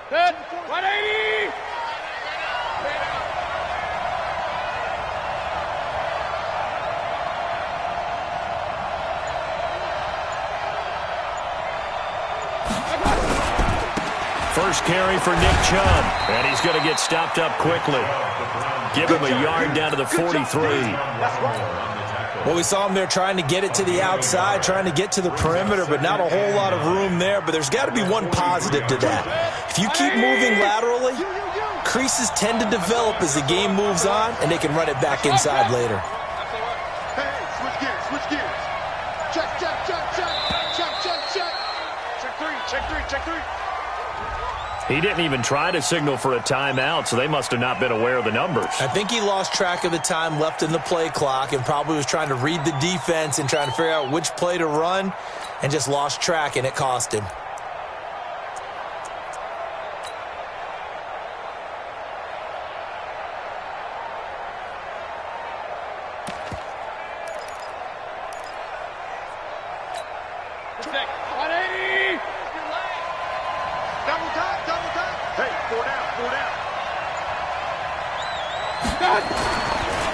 Good. 180. First carry for Nick Chubb, and he's going to get stopped up quickly. Give him a yard down to the 43. Well, we saw him there trying to get it to the outside, trying to get to the perimeter, but not a whole lot of room there. But there's got to be one positive to that. If you keep moving laterally, creases tend to develop as the game moves on, and they can run it back inside later. Hey, switch gears, switch gears. Check, check, check, check. Check, check, check. Check three, check three, check three. He didn't even try to signal for a timeout, so they must have not been aware of the numbers. I think he lost track of the time left in the play clock and probably was trying to read the defense and trying to figure out which play to run and just lost track, and it cost him.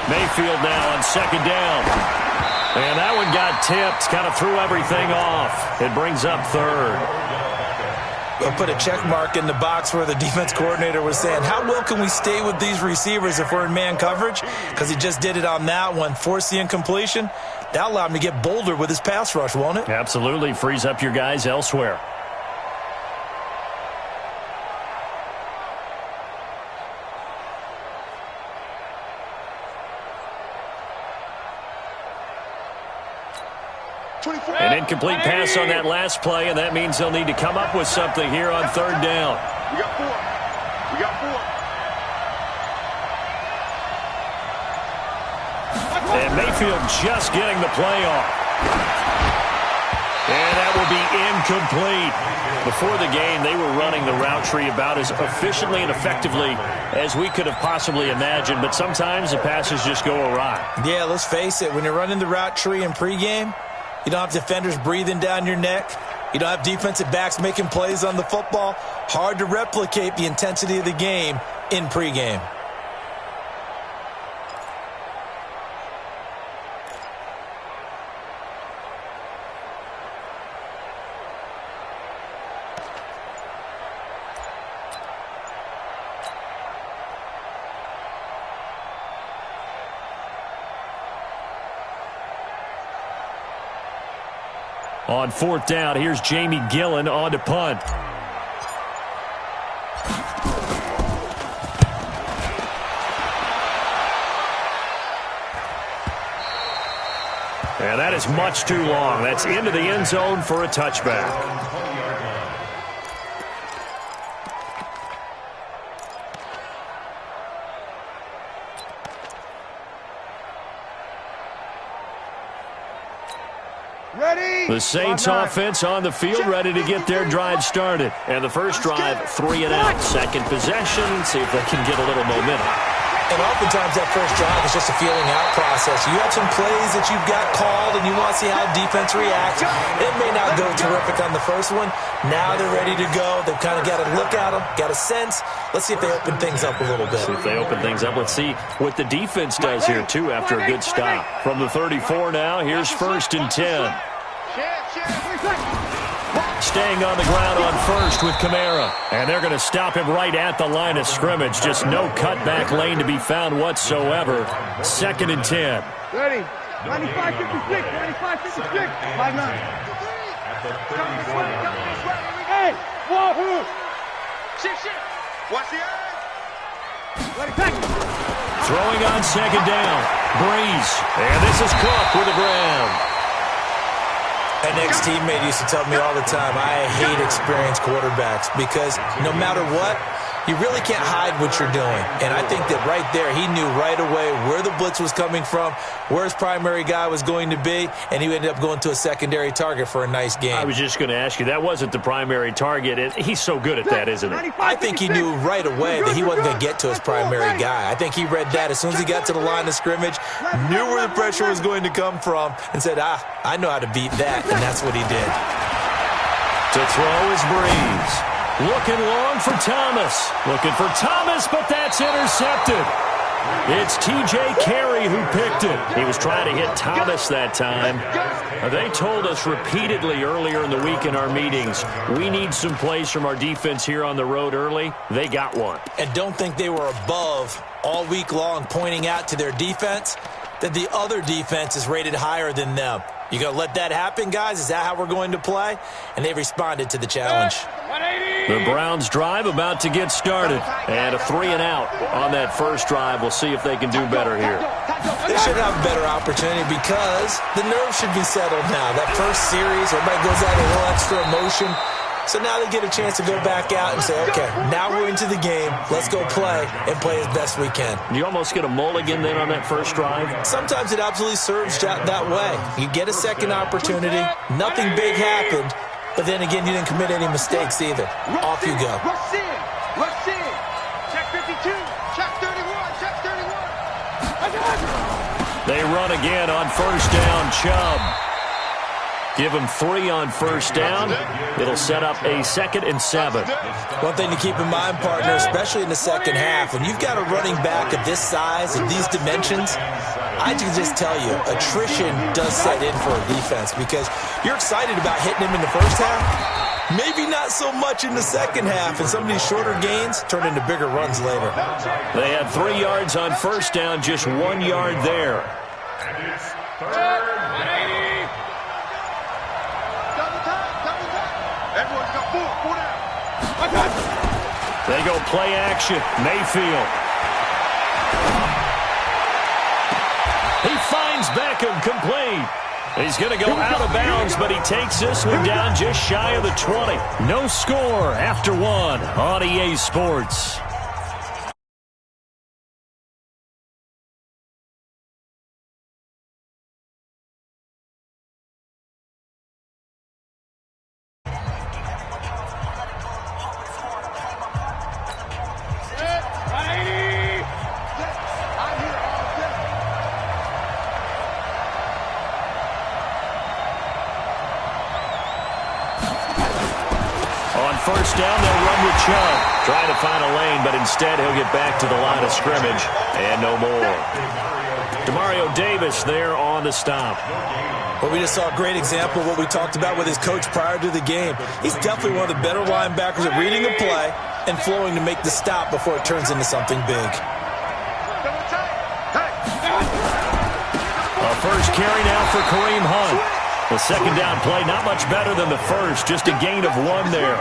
Mayfield now on second down. And that one got tipped, kind of threw everything off. It brings up third. I'll put a check mark in the box where the defense coordinator was saying, how well can we stay with these receivers if we're in man coverage? Because he just did it on that one, forced the incompletion. That'll allow him to get bolder with his pass rush, won't it? Absolutely. Frees up your guys elsewhere. An incomplete pass on that last play, and that means they'll need to come up with something here on third down. We got four. We got four. And Mayfield just getting the play off. And that will be incomplete. Before the game, they were running the route tree about as efficiently and effectively as we could have possibly imagined, but sometimes the passes just go awry. Yeah, let's face it, when you're running the route tree in pregame, you don't have defenders breathing down your neck. You don't have defensive backs making plays on the football. Hard to replicate the intensity of the game in pregame. On fourth down, here's Jamie Gillen on to punt. And that is much too long. That's into the end zone for a touchback. The Saints offense on the field, ready to get their drive started. And the first drive, 3 and out. Second possession, see if they can get a little momentum. And oftentimes that first drive is just a feeling out process. You have some plays that you've got called and you want to see how defense reacts. It may not go terrific on the first one. Now they're ready to go. They've kind of got to look at them, got a sense. Let's see if they open things up a little bit. See if they open things up. Let's see what the defense does here, too, after a good stop. From the 34 now, here's 1st and 10. Staying on the ground on first with Kamara. And they're going to stop him right at the line of scrimmage. Just no cutback lane to be found whatsoever. 2nd and 10. Ready. 95, 56, 95, 56. 5-9. Hey, whoa. Shit. Watch the eye. Ready, back. Throwing on 2nd down. Breeze. And this is Cook with the ground. An ex-teammate used to tell me all the time, I hate experienced quarterbacks because no matter what, you really can't hide what you're doing. And I think that right there, he knew right away where the blitz was coming from, where his primary guy was going to be, and he ended up going to a secondary target for a nice game. I was just going to ask you, that wasn't the primary target. He's so good at that, isn't he? I think he knew right away that he wasn't going to get to his primary guy. I think he read that as soon as he got to the line of scrimmage, knew where the pressure was going to come from, and said, I know how to beat that, and that's what he did. To throw is Breeze. Looking long for Thomas. Looking for Thomas, but that's intercepted. It's T.J. Carey who picked it. He was trying to hit Thomas that time. They told us repeatedly earlier in the week in our meetings, we need some plays from our defense here on the road early. They got one. And don't think they were above all week long pointing out to their defense that the other defense is rated higher than them. You going to let that happen, guys? Is that how we're going to play? And they responded to the challenge. The Browns drive about to get started. And a 3-and-out on that first drive. We'll see if they can do better here. They should have a better opportunity because the nerves should be settled now. That first series, everybody goes out a little extra emotion. So now they get a chance to go back out and say, okay, now we're into the game. Let's go play and play as best we can. You almost get a mulligan then on that first drive? Sometimes it absolutely serves that way. You get a second opportunity. Nothing big happened. But then again, you didn't commit any mistakes either. Off you go. Rush in. Rush in. Check 52. Check 31. Check 31. They run again on first down. Chubb. Give him 3 on first down. It'll set up a 2nd and 7. One thing to keep in mind, partner, especially in the second half, when you've got a running back of this size and these dimensions, I can just tell you, attrition does set in for a defense because you're excited about hitting him in the first half. Maybe not so much in the second half, and some of these shorter gains turn into bigger runs later. They had 3 yards on first down, just 1 yard there. They go play action. Mayfield. He finds Beckham complete. He's going to go out of bounds, but he takes this one down just shy of the 20. No score after 1 on EA Sports. First down, they'll run with Chubb. Trying to find a lane, but instead he'll get back to the line of scrimmage. And no more. Demario Davis there on the stop. Well, we just saw a great example of what we talked about with his coach prior to the game. He's definitely one of the better linebackers at reading the play and flowing to make the stop before it turns into something big. A first carry now for Kareem Hunt. The second down play, not much better than the first, just a gain of 1 there.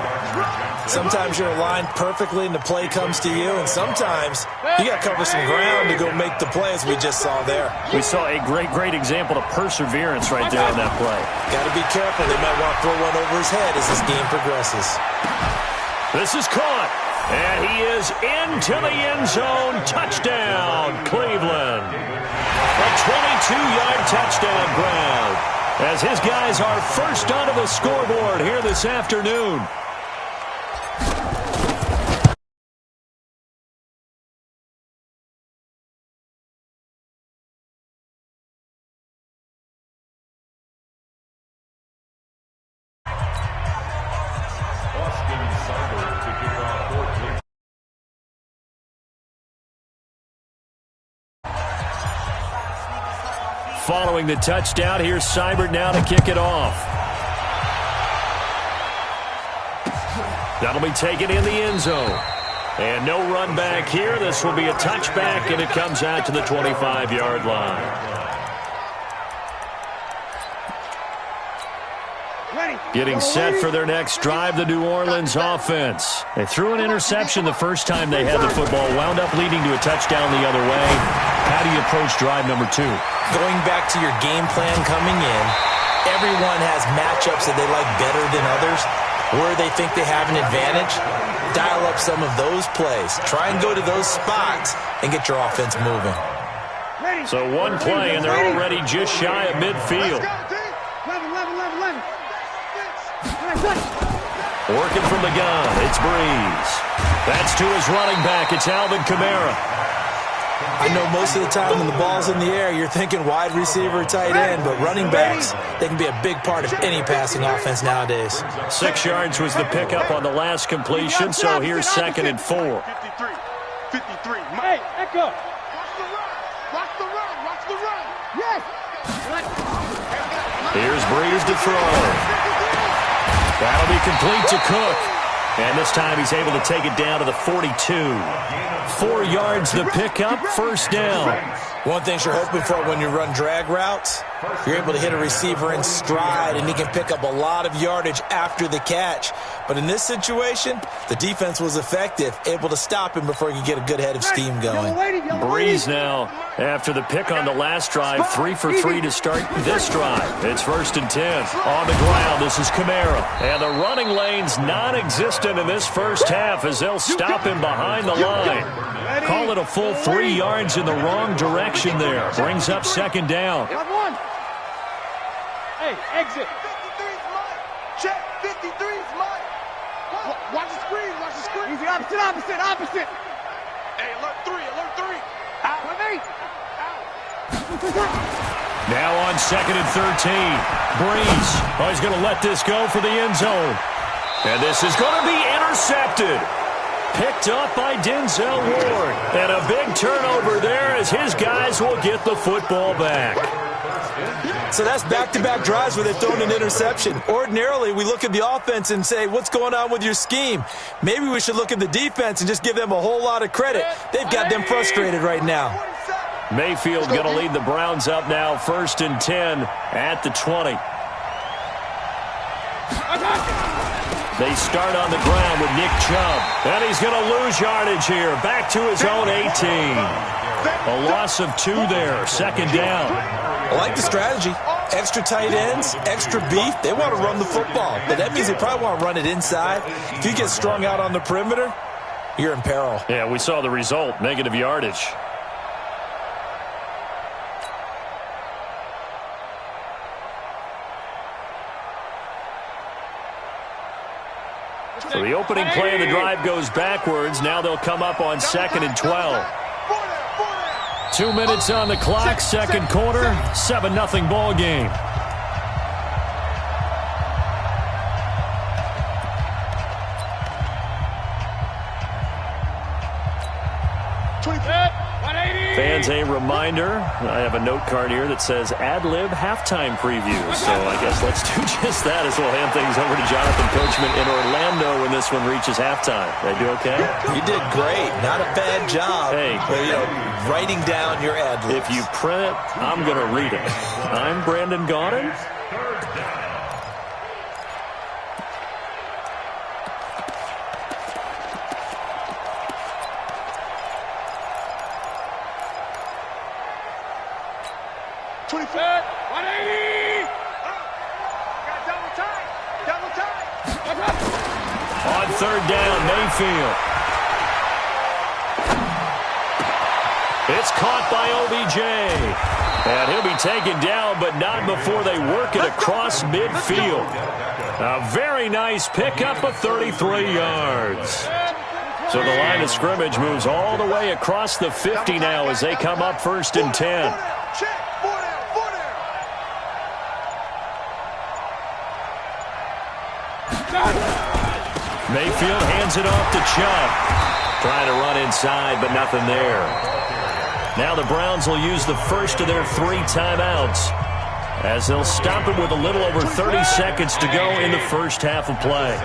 Sometimes you're aligned perfectly and the play comes to you, and sometimes you got to cover some ground to go make the play, as we just saw there. We saw a great example of perseverance right there on that play. Got to be careful. They might want to throw one over his head as this game progresses. This is caught, and he is into the end zone. Touchdown, Cleveland. A 22-yard touchdown grab, as his guys are first onto the scoreboard here this afternoon. Following the touchdown, here's Seibert now to kick it off. That'll be taken in the end zone. And no run back here. This will be a touchback, and it comes out to the 25-yard line. Getting set for their next drive, the New Orleans offense. They threw an interception the first time they had the football, wound up leading to a touchdown the other way. How do you approach drive number 2? Going back to your game plan coming in, everyone has matchups that they like better than others, where they think they have an advantage. Dial up some of those plays. Try and go to those spots and get your offense moving. So one play, and they're already just shy of midfield. Working from the gun, it's Breeze. That's to his running back. It's Alvin Kamara. I know most of the time when the ball's in the air, you're thinking wide receiver, tight end, but running backs, they can be a big part of any passing offense nowadays. 6 yards was the pickup on the last completion, so here's 2nd and 4. 53. Hey, Echo. Watch the run. Watch the run. Yes. Here's Breeze to throw. That'll be complete to Cook. And this time he's able to take it down to the 42. 4 yards the pickup, 1st down. One thing you're hoping for when you run drag routes, you're able to hit a receiver in stride, and he can pick up a lot of yardage after the catch. But in this situation, the defense was effective, able to stop him before he could get a good head of steam going. Breeze now, after the pick on the last drive, 3 for 3 to start this drive. It's 1st and 10. On the ground, this is Kamara. And the running lane's non-existent in this first half as they'll stop him behind the line. Call it a full 3 yards in the wrong direction there. Brings up 2nd down. Hey, exit. 53's mine. Check. 53's mine. Watch the screen. Watch the screen. Easy, opposite. Hey, alert 3. Out. Now on 2nd and 13. Breeze. Oh, he's going to let this go for the end zone. And this is going to be intercepted. Picked up by Denzel Ward. And a big turnover there as his guys will get the football back. So that's back-to-back drives where they've thrown an interception. Ordinarily, we look at the offense and say, what's going on with your scheme? Maybe we should look at the defense and just give them a whole lot of credit. They've got them frustrated right now. Mayfield going to lead the Browns up now, 1st and 10 at the 20. They start on the ground with Nick Chubb. And he's going to lose yardage here. Back to his own 18. A loss of 2 there. 2nd down. I like the strategy. Extra tight ends, extra beef. They want to run the football, but that means they probably want to run it inside. If you get strung out on the perimeter, you're in peril. Yeah, we saw the result, negative yardage. So the opening play of the drive goes backwards. Now they'll come up on 2nd and 12. 2 minutes on the clock, 2nd quarter, 7-0 ball game. Fans, a reminder, I have a note card here that says ad-lib halftime preview. So I guess let's do just that as we'll hand things over to Jonathan Coachman in Orlando when this one reaches halftime. Did I do okay? You did great. Not a bad job. Hey. Writing down your ad-libs. If you print it, I'm going to read it. I'm Brandon Gaudin. On 3rd down, Mayfield. It's caught by OBJ. And he'll be taken down, but not before they work it across midfield. A very nice pickup of 33 yards. So the line of scrimmage moves all the way across the 50 now as they come up 1st and 10. Mayfield hands it off to Chubb. Trying to run inside, but nothing there. Now the Browns will use the first of their 3 timeouts as they'll stop it with a little over 30 seconds to go in the first half of play.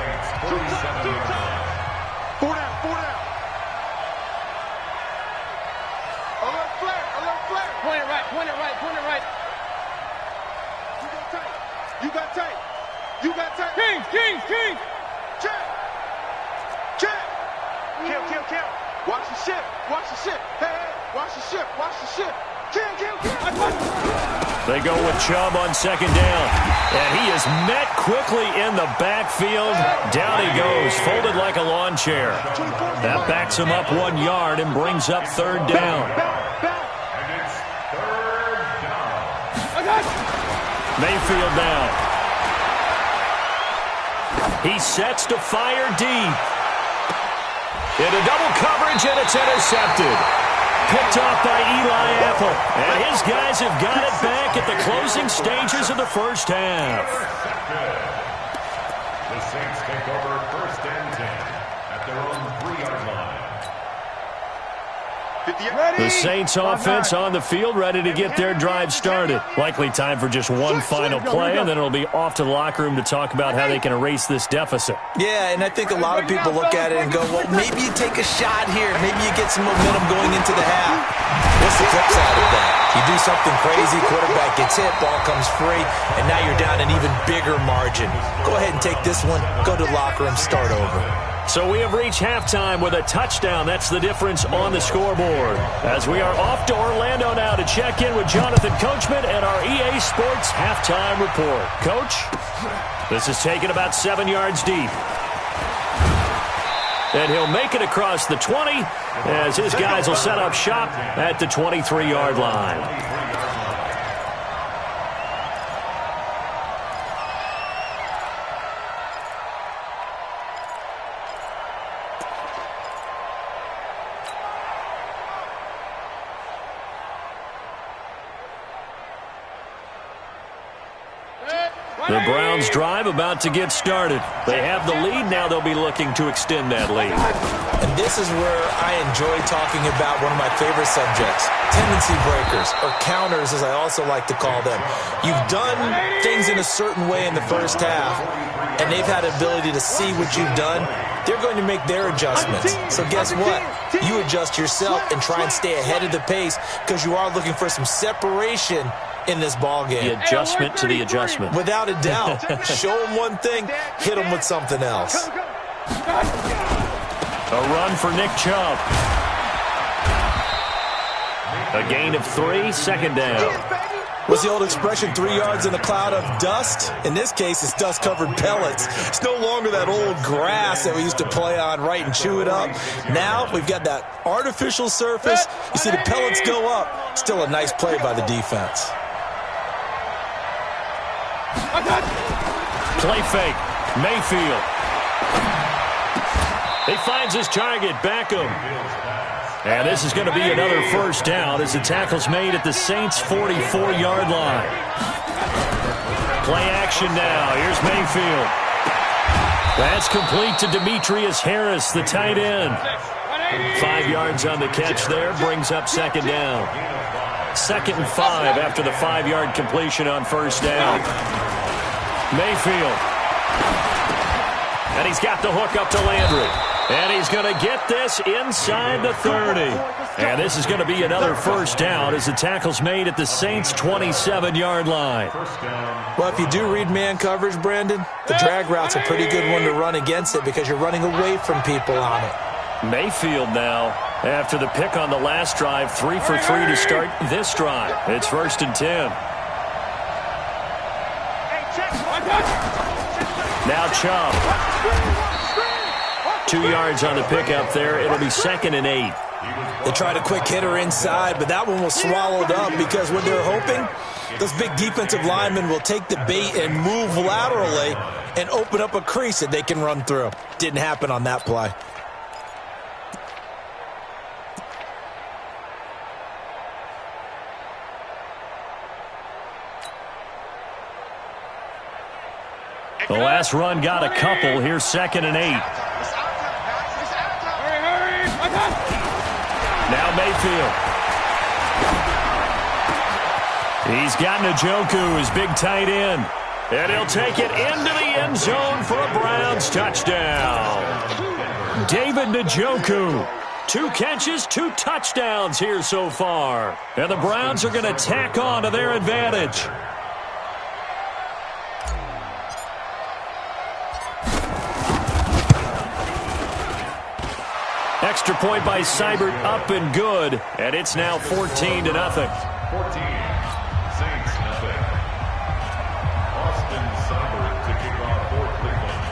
4 down. Alert flag. Point it right. You got tape. Kings. Check. Kill. Watch the ship. Hey, watch the ship. Kill. They go with Chubb on 2nd down. And he is met quickly in the backfield. Down he goes, folded like a lawn chair. That backs him up 1 yard and brings up 3rd down. Mayfield now. He sets to fire deep. Into double coverage, and it's intercepted. picked off by Eli Apple. And his guys have got it back at the closing stages of the first half. The Saints take over 1st and 10 at their own 3-yard line. The Saints offense on the field, ready to get their drive started. Likely time for just one final play, and then it'll be off to the locker room to talk about how they can erase this deficit. Yeah, and I think a lot of people look at it and go, well, maybe you take a shot here. Maybe you get some momentum going into the half. What's the flip side of that? You do something crazy, quarterback gets hit, ball comes free, and now you're down an even bigger margin. Go ahead and take this one, go to the locker room, start over. So we have reached halftime with a touchdown. That's the difference on the scoreboard. As we are off to Orlando now to check in with Jonathan Coachman and our EA Sports halftime report. Coach, this is taken about 7 yards deep. And he'll make it across the 20 as his guys will set up shop at the 23-yard line. The Browns drive about to get started. They have the lead. Now they'll be looking to extend that lead. And this is where I enjoy talking about one of my favorite subjects, tendency breakers, or counters as I also like to call them. You've done things in a certain way in the first half, and they've had the ability to see what you've done. They're going to make their adjustments. So guess what? You adjust yourself and try and stay ahead of the pace because you are looking for some separation in this ball game. The adjustment to the adjustment. Without a doubt. Show them one thing, hit them with something else. A run for Nick Chubb. A gain of 3, second down. What's the old expression, 3 yards in a cloud of dust? In this case, it's dust-covered pellets. It's no longer that old grass that we used to play on, right, and chew it up. Now we've got that artificial surface. You see the pellets go up. Still a nice play by the defense. Play fake. Mayfield. He finds his target, Beckham. And this is going to be another first down as the tackle's made at the Saints' 44-yard line. Play action now. Here's Mayfield. That's complete to Demetrius Harris, the tight end. 5 yards on the catch there, brings up second down. 2nd and 5 after the 5-yard completion on first down. Mayfield. And he's got the hook up to Landry. And he's going to get this inside the 30. And this is going to be another first down as the tackle's made at the Saints' 27-yard line. Well, if you do read man coverage, Brandon, the drag route's a pretty good one to run against it because you're running away from people on it. Mayfield now, after the pick on the last drive, 3 for 3 to start this drive. It's 1st and 10. Now Chubb. 2 yards on the pickup there. It'll be 2nd and 8. They tried a quick hitter inside, but that one was swallowed up because what they're hoping, those big defensive linemen will take the bait and move laterally and open up a crease that they can run through. Didn't happen on that play. The last run got a couple. Here's 2nd and 8. Now Mayfield. He's got Njoku, his big tight end. And he'll take it into the end zone for a Browns touchdown. David Njoku. 2 catches, 2 touchdowns here so far. And the Browns are going to tack on to their advantage. Extra point by Seibert, up and good. And it's now 14-0. 14. Saints, nothing. Austin Seibert to kick off for Cleveland.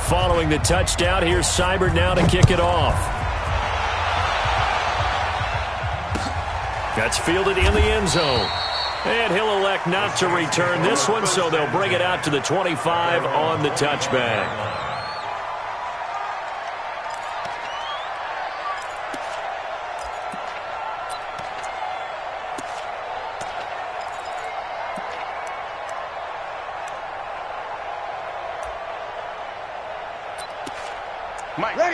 Following the touchdown, here's Seibert now to kick it off. That's fielded in the end zone. And he'll elect not to return this one, so they'll bring it out to the 25 on the touchback.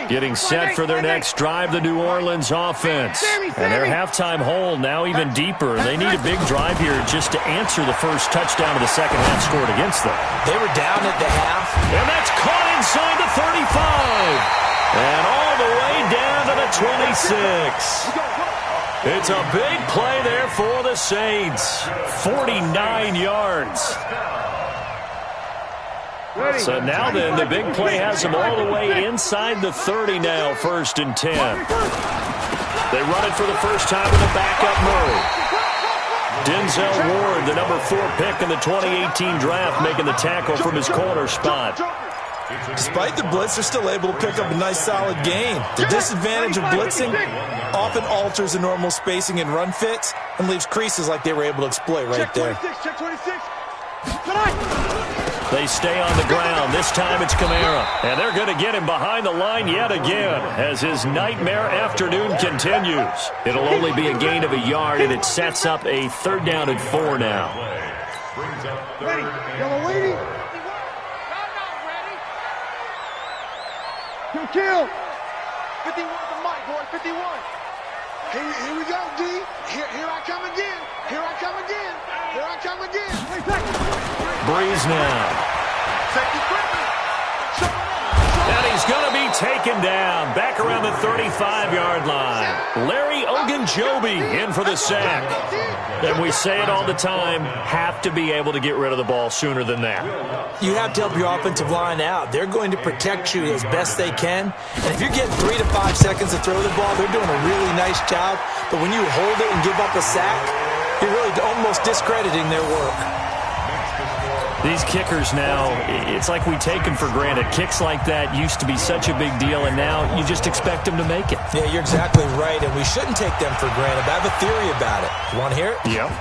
Getting set for their next drive, the New Orleans offense. And their halftime hole now even deeper. They need a big drive here just to answer the first touchdown of the second half scored against them. They were down at the half. And that's caught inside the 35. And all the way down to the 26. It's a big play there for the Saints. 49 yards. So now then, the big play has them all the way inside the 30 now, 1st and 10. They run it for the first time with a backup Murray. Denzel Ward, the number 4 pick in the 2018 draft, making the tackle from his corner spot. Despite the blitz, they're still able to pick up a nice solid gain. The disadvantage of blitzing often alters the normal spacing and run fits and leaves creases like they were able to exploit right there. They stay on the ground. This time it's Kamara. And they're going to get him behind the line yet again as his nightmare afternoon continues. It'll only be a gain of a yard, and it sets up a 3rd down and 4 now. Ready. Yellow lady. Kill. 51 to Mike, boy. 51. Here we go, D. Here I come again. Here I come again. Here I come again. Breeze now. And he's going to be taken down back around the 35-yard line. Larry Ogunjobi in for the sack. And we say it all the time, have to be able to get rid of the ball sooner than that. You have to help your offensive line out. They're going to protect you as best they can. And if you're getting 3 to 5 seconds to throw the ball, they're doing a really nice job. But when you hold it and give up a sack, you're really almost discrediting their work. These kickers now, it's like we take them for granted. Kicks like that used to be such a big deal, and now you just expect them to make it. Yeah, you're exactly right, and we shouldn't take them for granted. But I have a theory about it. You want to hear it? Yep.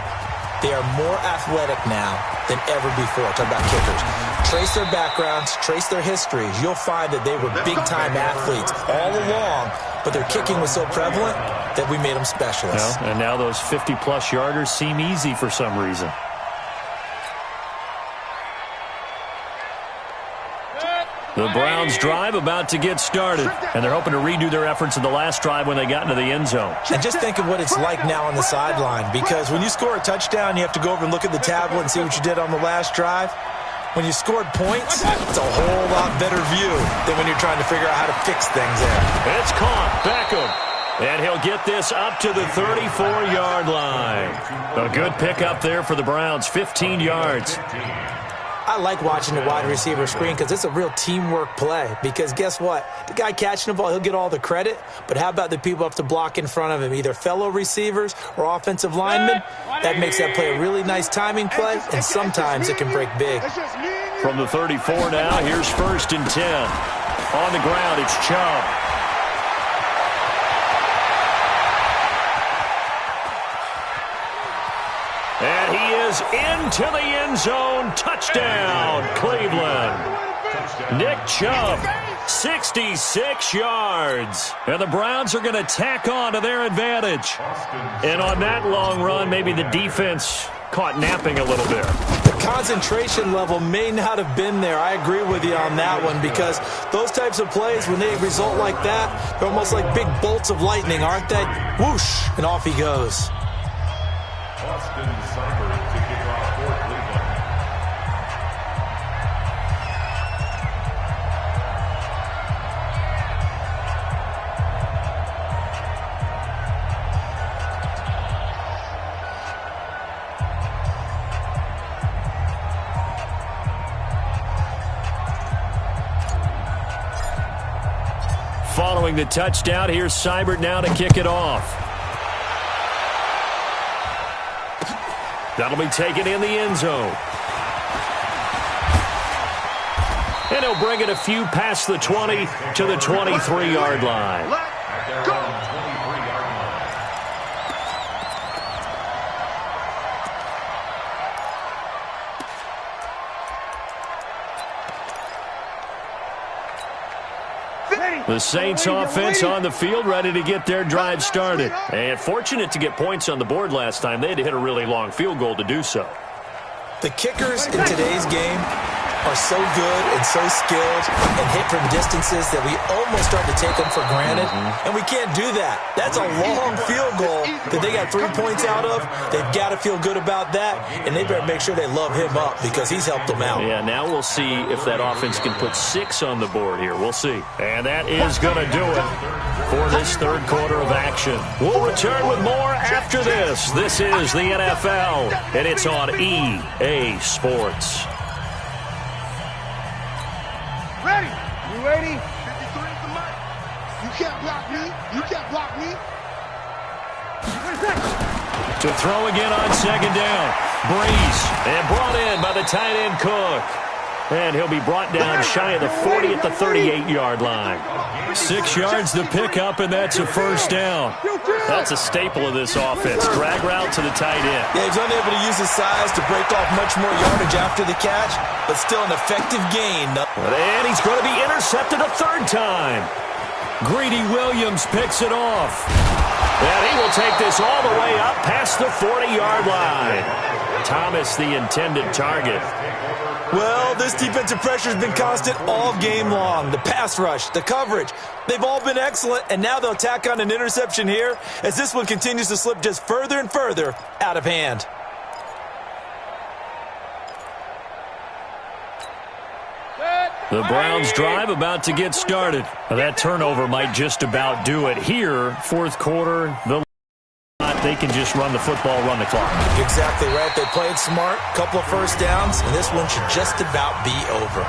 They are more athletic now than ever before. Talk about kickers. Trace their backgrounds, trace their histories. You'll find that they were big-time athletes all along, but their kicking was so prevalent that we made them specialists. No, and now those 50-plus yarders seem easy for some reason. The Browns drive about to get started, and they're hoping to redo their efforts in the last drive when they got into the end zone. And just think of what it's like now on the sideline, because when you score a touchdown, you have to go over and look at the tablet and see what you did on the last drive. When you scored points, it's a whole lot better view than when you're trying to figure out how to fix things there. It's caught. Beckham. And he'll get this up to the 34-yard line. A good pickup there for the Browns, 15 yards. I like watching the wide receiver screen because it's a real teamwork play. Because guess what? The guy catching the ball, he'll get all the credit. But how about the people who have to block in front of him, either fellow receivers or offensive linemen? That makes that play a really nice timing play, and sometimes it can break big. From the 34 now, here's 1st and 10. On the ground, it's Chubb. And he is into the end zone. Touchdown, Cleveland. Nick Chubb, 66 yards. And the Browns are going to tack on to their advantage. And on that long run, maybe the defense caught napping a little bit. The concentration level may not have been there. I agree with you on that one, because those types of plays, when they result like that, they're almost like big bolts of lightning, aren't they? Whoosh, and off he goes. Following the touchdown, here's Seibert now to kick it off. That'll be taken in the end zone. And he'll bring it a few past the 20 to the 23-yard line. The Saints offense on the field, ready to get their drive started. And fortunate to get points on the board last time. They had to hit a really long field goal to do so. The kickers in today's game are so good and so skilled and hit from distances that we almost start to take them for granted, and we can't do that. That's a long field goal that they got 3 points out of. They've got to feel good about that, and they better make sure they love him up because he's helped them out. Yeah, now we'll see if that offense can put 6 on the board here. We'll see. And that is going to do it for this third quarter of action. We'll return with more after this. This is the NFL, and it's on EA Sports. Ready? You ready? 53 is the mic. You can't block me. You can't block me. To throw again on second down. Breeze, and brought in by the tight end Cook. And he'll be brought down shy of the 40 at the 38-yard line. 6 yards to pick up, and that's a first down. That's a staple of this offense. Drag route to the tight end. Yeah, he's unable to use his size to break off much more yardage after the catch, but still an effective gain. And he's going to be intercepted a third time. Greedy Williams picks it off. And he will take this all the way up past the 40-yard line. Thomas, the intended target. Well, this defensive pressure has been constant all game long. The pass rush, the coverage, they've all been excellent, and now they'll tack on an interception here as this one continues to slip just further and further out of hand. The Browns drive about to get started. That turnover might just about do it here. Fourth quarter, they can just run the football, run the clock. Exactly right. They played smart, couple of first downs, and this one should just about be over.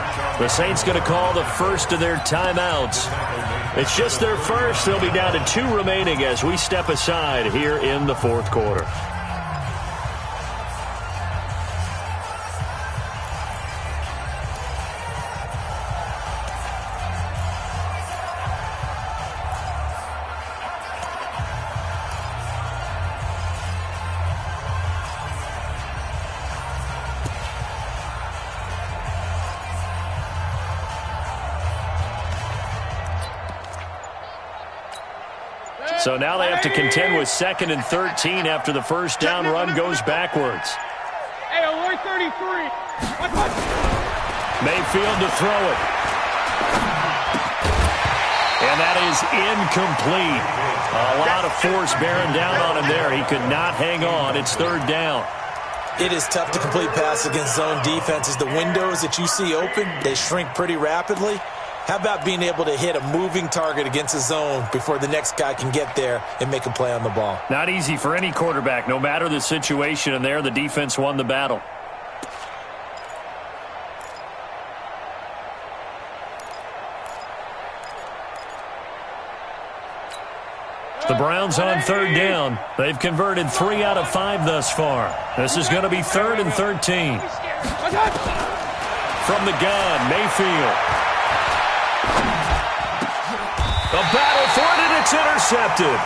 The Saints going to call the first of their timeouts. It's just their first. They'll be down to 2 remaining as we step aside here in the fourth quarter. So now they have to contend with 2nd and 13 after the first down run goes backwards. Hey, alert 33. Mayfield to throw it. And that is incomplete. A lot of force bearing down on him there. He could not hang on. It's third down. It is tough to complete passes against zone defenses. The windows that you see open, they shrink pretty rapidly. How about being able to hit a moving target against a zone before the next guy can get there and make a play on the ball? Not easy for any quarterback, no matter the situation, and there the defense won the battle. The Browns on third down. They've converted 3 out of 5 thus far. This is going to be 3rd and 13. From the gun, Mayfield. A battle for it, and it's intercepted.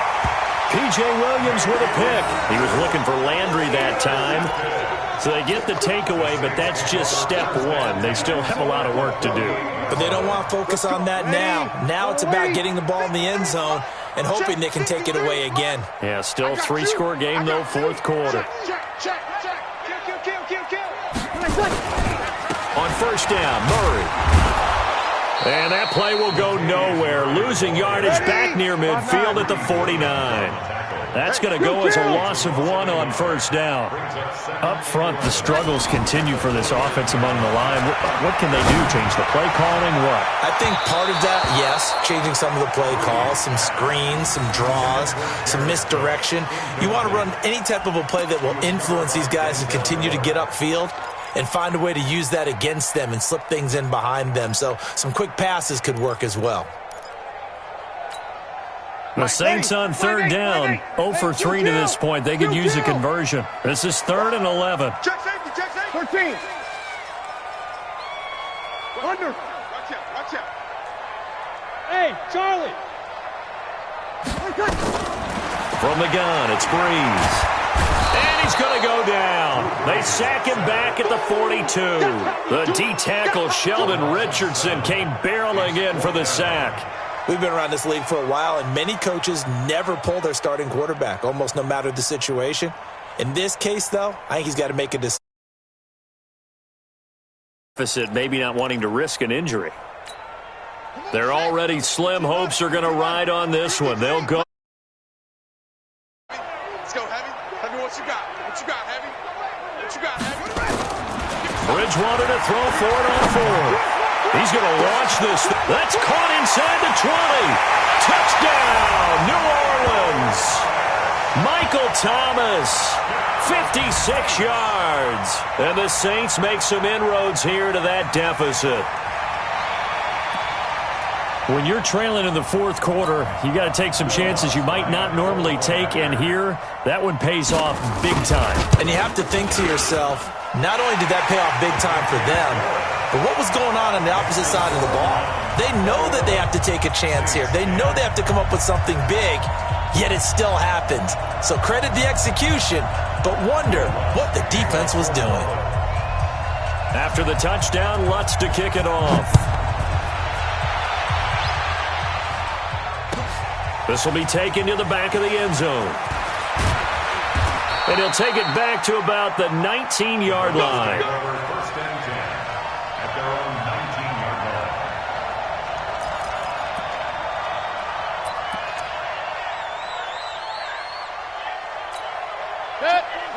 P.J. Williams with a pick. He was looking for Landry that time. So they get the takeaway, but that's just step one. They still have a lot of work to do. But they don't want to focus on that now. Now it's about getting the ball in the end zone and hoping they can take it away again. Yeah, still a 3-score game, though, fourth quarter. Check. Kill. On first down, Murray. And that play will go nowhere. Losing yardage back near midfield at the 49. That's going to go as a loss of 1 on first down. Up front, the struggles continue for this offense among the line. What can they do? Change the play calling? What? I think part of that, yes, changing some of the play calls, some screens, some draws, some misdirection. You want to run any type of a play that will influence these guys and continue to get upfield and find a way to use that against them and slip things in behind them. So some quick passes could work as well. The Saints on third down, 0 for 3 to this point. They could use a conversion. This is 3rd and 11. Check safety. 13. Under. Watch out. Hey, Charlie. From the gun, it's Breeze. And he's going to go down. They sack him back at the 42. The D-tackle, Sheldon Richardson, came barreling in for the sack. We've been around this league for a while, and many coaches never pull their starting quarterback, almost no matter the situation. In this case, though, I think he's got to make a decision. deficit, maybe not wanting to risk an injury. They're already slim hopes are going to ride on this one. They'll go. Let's go, Heavy. Heavy, what you got? What you got, Heavy? What you got, Heavy? Bridgewater to throw for it on 4. He's going to launch this. That's caught inside the 20. Touchdown, New Orleans. Michael Thomas, 56 yards. And the Saints make some inroads here to that deficit. When you're trailing in the fourth quarter, you got to take some chances you might not normally take, and here, that one pays off big time. And you have to think to yourself, not only did that pay off big time for them, but what was going on the opposite side of the ball? They know that they have to take a chance here. They know they have to come up with something big, yet it still happened. So credit the execution, but wonder what the defense was doing. After the touchdown, Lutz to kick it off. This will be taken to the back of the end zone. And he'll take it back to about the 19-yard line. First and 10 at their own 19-yard line.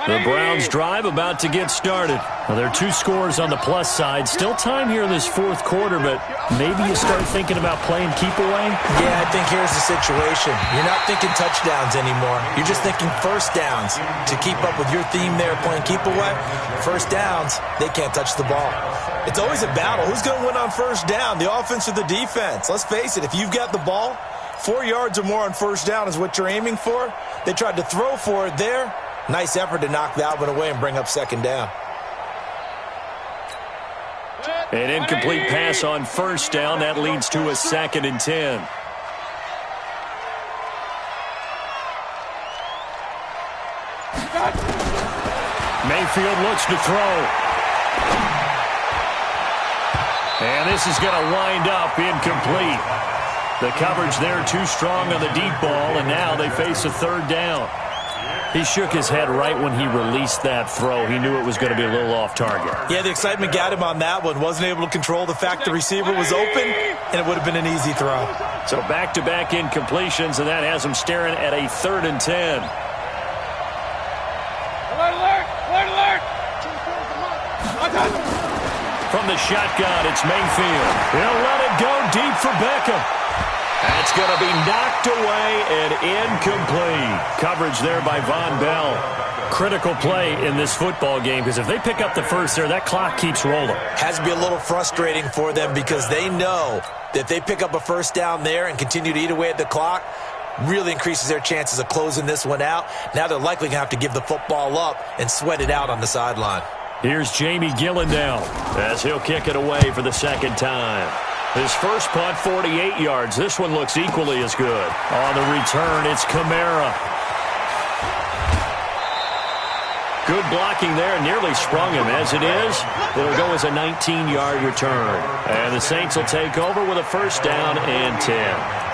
The Browns drive about to get started. Well, there are 2 scores on the plus side. Still time here in this fourth quarter, but maybe you start thinking about playing keep away? Yeah, I think here's the situation. You're not thinking touchdowns anymore. You're just thinking first downs. To keep up with your theme there, playing keep away, first downs, they can't touch the ball. It's always a battle. Who's going to win on first down, the offense or the defense? Let's face it, if you've got the ball, 4 yards or more on first down is what you're aiming for. They tried to throw for it there. Nice effort to knock that one away and bring up second down. An incomplete pass on first down. That leads to a 2nd and 10. Mayfield looks to throw. And this is going to wind up incomplete. The coverage there too strong on the deep ball, and now they face a 3rd down. He shook his head right when he released that throw. He knew it was going to be a little off target. Yeah, the excitement got him on that one. Wasn't able to control the fact the receiver was open, and it would have been an easy throw. So back-to-back incompletions, and that has him staring at a 3rd and 10. Alert! Alert! Alert! From the shotgun, it's Mayfield. He'll let it go deep for Beckham. That's going to be knocked away and incomplete. Coverage there by Von Bell. Critical play in this football game, because if they pick up the first there, that clock keeps rolling. Has to be a little frustrating for them because they know that if they pick up a first down there and continue to eat away at the clock, really increases their chances of closing this one out. Now they're likely going to have to give the football up and sweat it out on the sideline. Here's Jamie Gillen now as he'll kick it away for the 2nd time. His first punt, 48 yards. This one looks equally as good. On the return, it's Kamara. Good blocking there. Nearly sprung him. As it is, it'll go as a 19-yard return. And the Saints will take over with a 1st down and 10.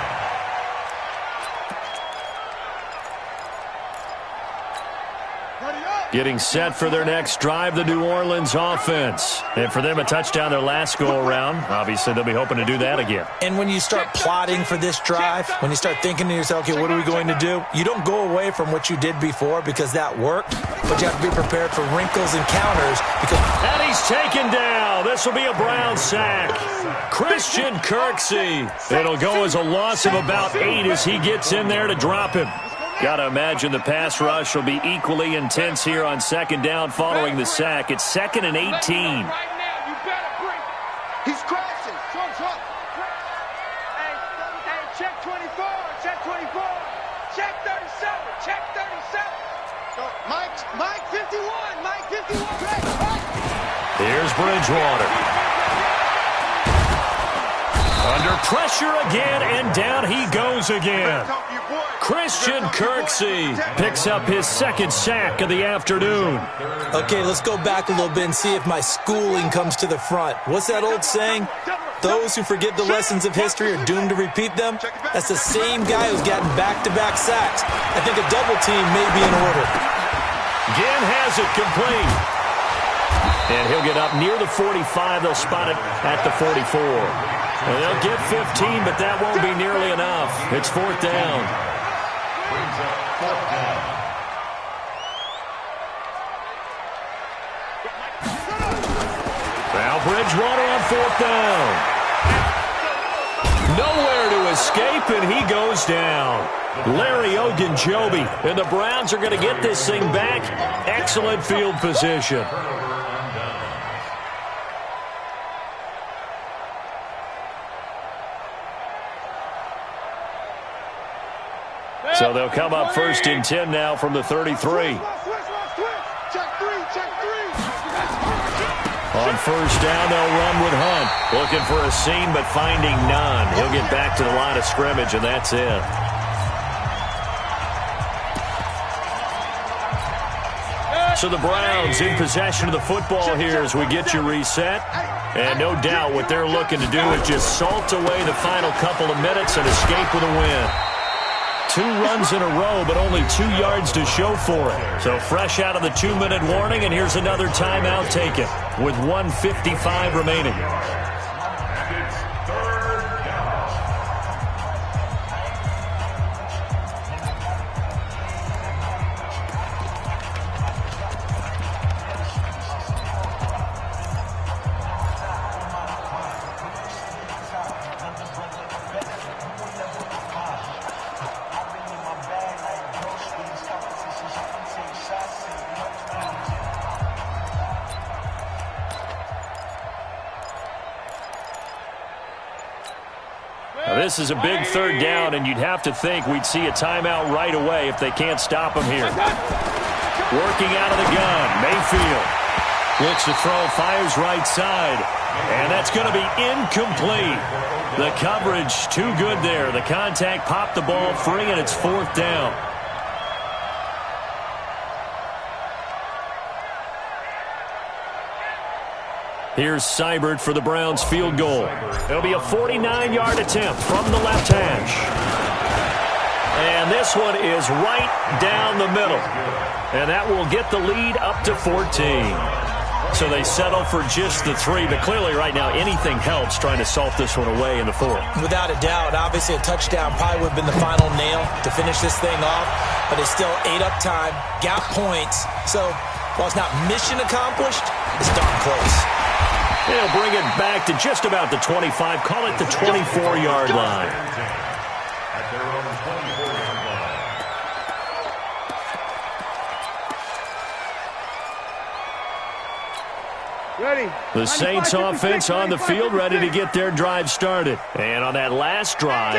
Getting set for their next drive, the New Orleans offense. And for them, a touchdown their last go-around. Obviously, they'll be hoping to do that again. And when you start plotting for this drive, when you start thinking to yourself, okay, what are we going to do? You don't go away from what you did before because that worked, but you have to be prepared for wrinkles and counters. And he's taken down. This will be a Brown sack. Christian Kirksey. It'll go as a loss of about 8 as he gets in there to drop him. Got to imagine the pass rush will be equally intense here on 2nd down following the sack. It's 2nd and 18. He's crashing. Hey, check 24. Check 24. Check 37. Check 37. Mike 51. Mike 51. Here's Bridgewater. Under pressure again, and down he goes again. Christian Kirksey picks up his 2nd sack of the afternoon. Okay, let's go back a little bit and see if my schooling comes to the front. What's that old saying? Those who forget the lessons of history are doomed to repeat them. That's the same guy who's gotten back-to-back sacks. I think a double team may be in order. Ginn has it complete. And he'll get up near the 45. They'll spot it at the 44. And they'll get 15, but that won't be nearly enough. It's 4th down. Brings up 4th down. Now Bridgewater on 4th down. Nowhere to escape, and he goes down. Larry Ogunjobi, and the Browns are going to get this thing back. Excellent field position. So they'll come up 1st and 10 now from the 33. Check three. On 1st down, they'll run with Hunt. Looking for a seam, but finding none. He'll get back to the line of scrimmage, and that's it. So the Browns in possession of the football here as we get you reset. And no doubt what they're looking to do is just salt away the final couple of minutes and escape with a win. 2 runs in a row, but only 2 yards to show for it. So fresh out of the 2-minute warning, and here's another timeout taken with 1:55 remaining. This is a big 3rd down, and you'd have to think we'd see a timeout right away if they can't stop him here. Working out of the gun, Mayfield looks to throw, fires right side, and that's going to be incomplete. The coverage too good there. The contact popped the ball free, and it's 4th down. Here's Seibert for the Browns field goal. It'll be a 49-yard attempt from the left hash. And this one is right down the middle. And that will get the lead up to 14. So they settle for just the 3, but clearly right now anything helps trying to salt this one away in the 4th. Without a doubt, obviously a touchdown probably would have been the final nail to finish this thing off, but it's still ate up time, got points. So while it's not mission accomplished, it's darn close. They'll bring it back to just about the 25, call it the 24-yard line. At their own 24-yard line. Ready. The Saints offense on the field, ready to get their drive started. And on that last drive,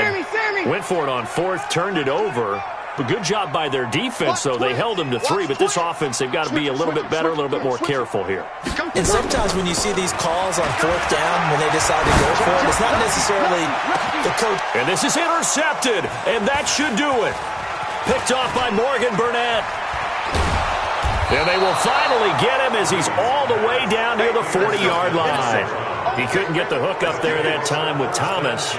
went for it on 4th, turned it over. But good job by their defense, though. They held them to 3, but this offense, they've got to be a little bit better, a little bit more careful here. And sometimes when you see these calls on 4th down, when they decide to go for it, it's not necessarily the coach. And this is intercepted, and that should do it. Picked off by Morgan Burnett. And they will finally get him as he's all the way down near the 40-yard line. He couldn't get the hook up there that time with Thomas.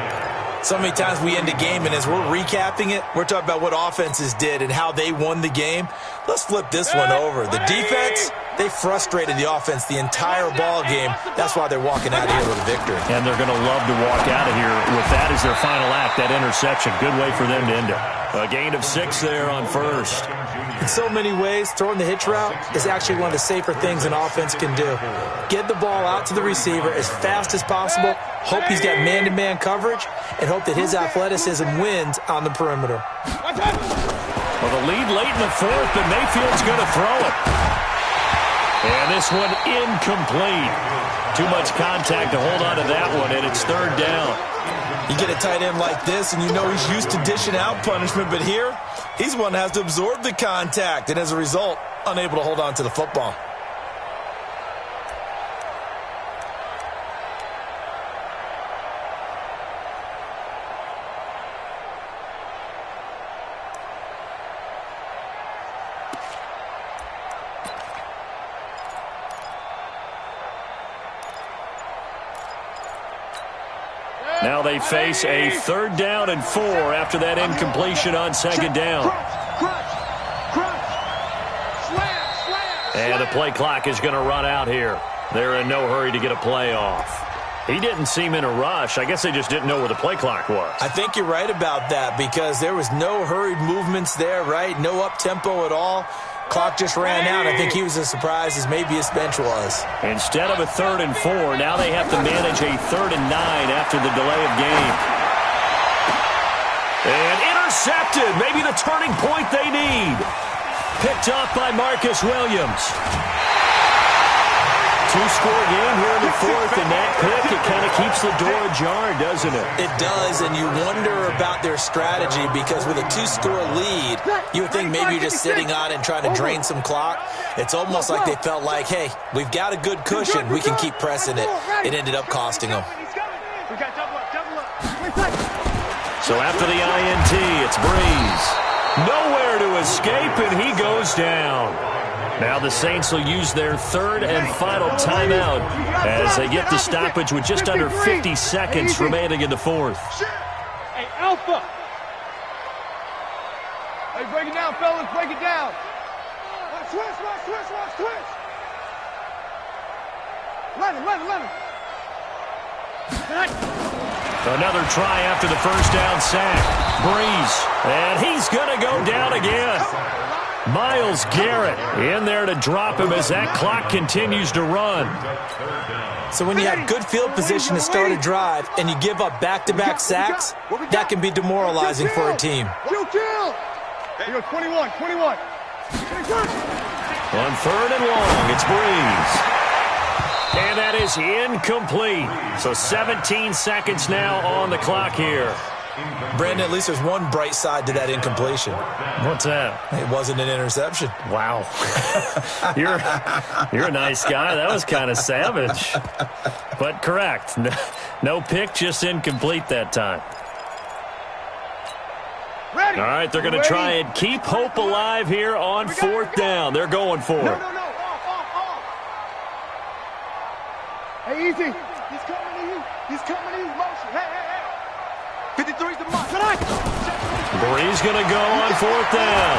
So many times we end a game, and as we're recapping it, we're talking about what offenses did and how they won the game. Let's flip this one over. The defense, they frustrated the offense the entire ball game. That's why they're walking out of here with a victory. And they're going to love to walk out of here with that as their final act, that interception. Good way for them to end it. A gain of 6 there on 1st. In so many ways, throwing the hitch route is actually one of the safer things an offense can do. Get the ball out to the receiver as fast as possible, hope he's got man-to-man coverage, and hope that his athleticism wins on the perimeter. Well, the lead late in the 4th, but Mayfield's going to throw it. And this one incomplete. Too much contact to hold on to that one, and it's 3rd down. You get a tight end like this, and you know he's used to dishing out punishment, but here, he's one that has to absorb the contact, and as a result, unable to hold on to the football. Now they face a 3rd down and 4 after that incompletion on 2nd down. And the play clock is going to run out here. They're in no hurry to get a play off. He didn't seem in a rush. I guess they just didn't know where the play clock was. I think you're right about that because there was no hurried movements there, right? No up-tempo at all. Clock just ran out. I think he was as surprised as maybe his bench was. Instead of a 3rd and 4, now they have to manage a 3rd and 9 after the delay of game. And intercepted. Maybe the turning point they need. Picked off by Marcus Williams. 2-score game here in the 4th, and that pick, it kind of keeps the door ajar, doesn't it? It does, and you wonder about their strategy because with a 2-score lead, you would think maybe you're just sitting on it and trying to drain some clock. It's almost like they felt like, hey, we've got a good cushion. We can keep pressing it. It ended up costing them. So after the INT, it's Breeze. Nowhere to escape, and he goes down. Now the Saints will use their 3rd and final timeout as they get the stoppage with just under 50 seconds remaining in the 4th. Hey, Alpha. Hey, break it down, fellas. Break it down. Watch switch. Let him. Another try after the first down sack. Breeze. And he's going to go down again. Myles Garrett in there to drop him as that clock continues to run. So when you have good field position to start a drive and you give up back-to-back sacks, that can be demoralizing for a team. Kill. Here goes 21. On 3rd and long, it's Breeze. And that is incomplete. So 17 seconds now on the clock here. Brandon, at least there's one bright side to that incompletion. What's that? It wasn't an interception. Wow. You're a nice guy. That was kind of savage. But correct. No pick, just incomplete that time. Ready. All right, they're going to try and keep hope alive here on 4th down. They're going for it. No. Off. Hey, easy. He's coming to you. Motion. Hey. 53's the mark. Breeze going to go on 4th down.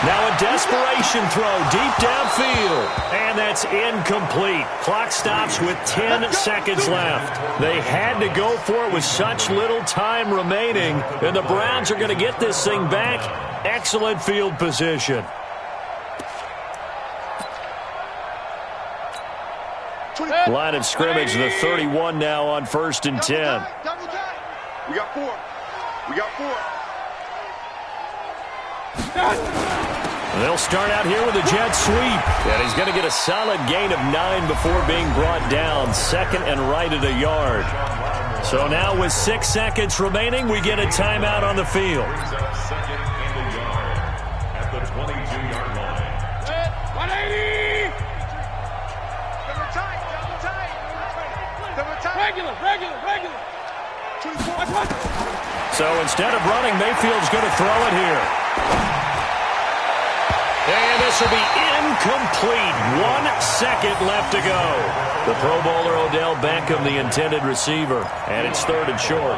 Now a desperation throw deep downfield. And that's incomplete. Clock stops with 10 seconds left. They had to go for it with such little time remaining. And the Browns are going to get this thing back. Excellent field position. Line of scrimmage, the 31 now on 1st and 10. We got 4. They'll start out here with a jet sweep. And he's going to get a solid gain of 9 before being brought down. 2nd and right at a yard. So now with 6 seconds remaining, we get a timeout on the field. 2nd and a yard at the 22-yard line. 180. Double tight. Regular. 24. So instead of running, Mayfield's going to throw it here. And this will be incomplete. 1 second left to go. The Pro Bowler Odell Beckham, the intended receiver. And it's 3rd and short.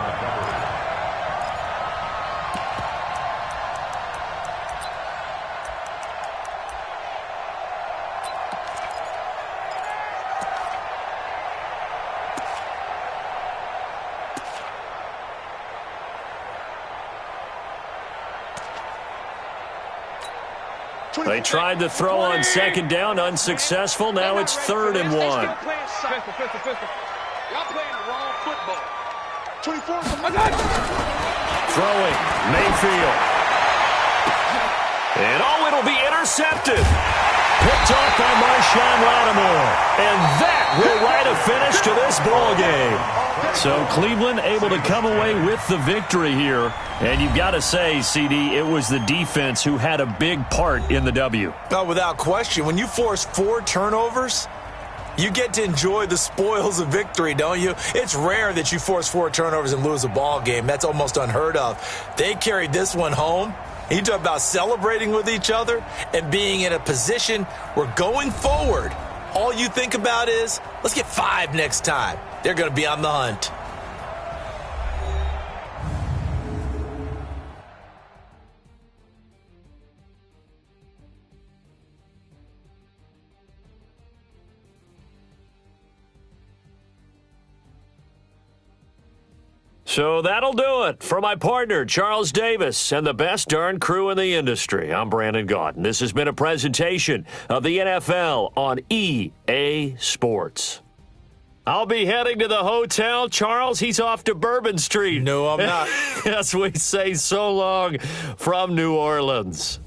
They tried to throw on 2nd down, unsuccessful. Now it's 3rd and 1. Y'all playing the wrong football. 24. Throwing, Mayfield. And it'll be intercepted. Picked off by Marshawn Lattimore. And that will write a finish to this ball game. So Cleveland able to come away with the victory here. And you've got to say, CD, it was the defense who had a big part in the W. Oh, without question. When you force 4 turnovers, you get to enjoy the spoils of victory, don't you? It's rare that you force 4 turnovers and lose a ball game. That's almost unheard of. They carried this one home. You talk about celebrating with each other and being in a position where going forward, all you think about is, let's get 5 next time. They're going to be on the hunt. So that'll do it. For my partner, Charles Davis, and the best darn crew in the industry, I'm Brandon Gaudin. This has been a presentation of the NFL on EA Sports. I'll be heading to the hotel. Charles, he's off to Bourbon Street. No, I'm not. As we say so long from New Orleans.